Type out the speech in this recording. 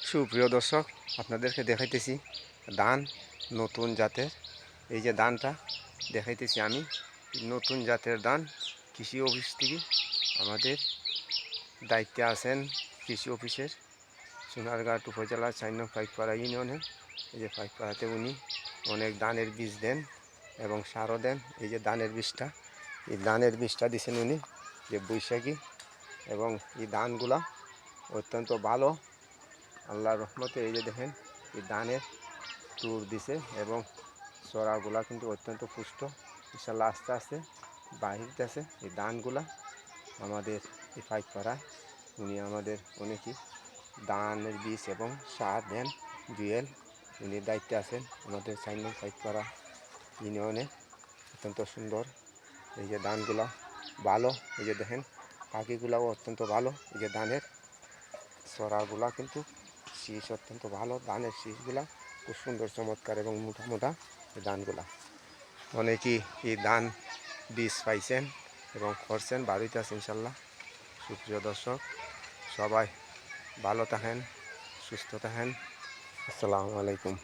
সুপ্রিয় দর্শক, আপনাদেরকে দেখাইতেছি ধান নতুন জাতের। এই যে ধানটা দেখাইতেছি আমি, নতুন জাতের ধান। কৃষি অফিস থেকে আমাদের দায়িত্বে আছেন কৃষি অফিসের সোনারঘাট উপজেলার 4 নং পাইকপাড়া ইউনিয়নের। এই যে পাইকপাড়াতে উনি অনেক ধানের বীজ দেন এবং সারও দেন। এই যে ধানের বীজটা, এই ধানের বীজটা দিচ্ছেন উনি যে বৈশাখী, এবং এই ধানগুলা অত্যন্ত ভালো আল্লাহর রহমতে। এই যে দেখেন এই ধানের টুর দিছে এবং চড়াগুলা কিন্তু অত্যন্ত পুষ্ট। ইনশাল্লাহ আস্তে আস্তে বাহিরতেছে এই ধানগুলা আমাদের এই পাইকপাড়ায়। উনি আমাদের অনেকই ধানের বীজ এবং সার দেন জুয়েল। উনি দায়িত্বে আছেন আমাদের 4 নং পাইকপাড়া ইউনিয়নে। অত্যন্ত সুন্দর এই যে ধানগুলা ভালো। এই যে দেখেন পাখিগুলাও অত্যন্ত ভালো। এই যে ধানের চড়াগুলা কিন্তু শীষ অত্যন্ত ভালো। ধানের শীষগুলা খুব সুন্দর চমৎকার এবং মোটা মোটা এই ধানগুলা। অনেকেই এই ধান বীজ পাইছেন এবং করছেন, বাড়িতে আছে ইনশাল্লাহ। সুপ্রিয় দর্শক, সবাই ভালো থাকেন, সুস্থ থাকেন। আসসালামু আলাইকুম।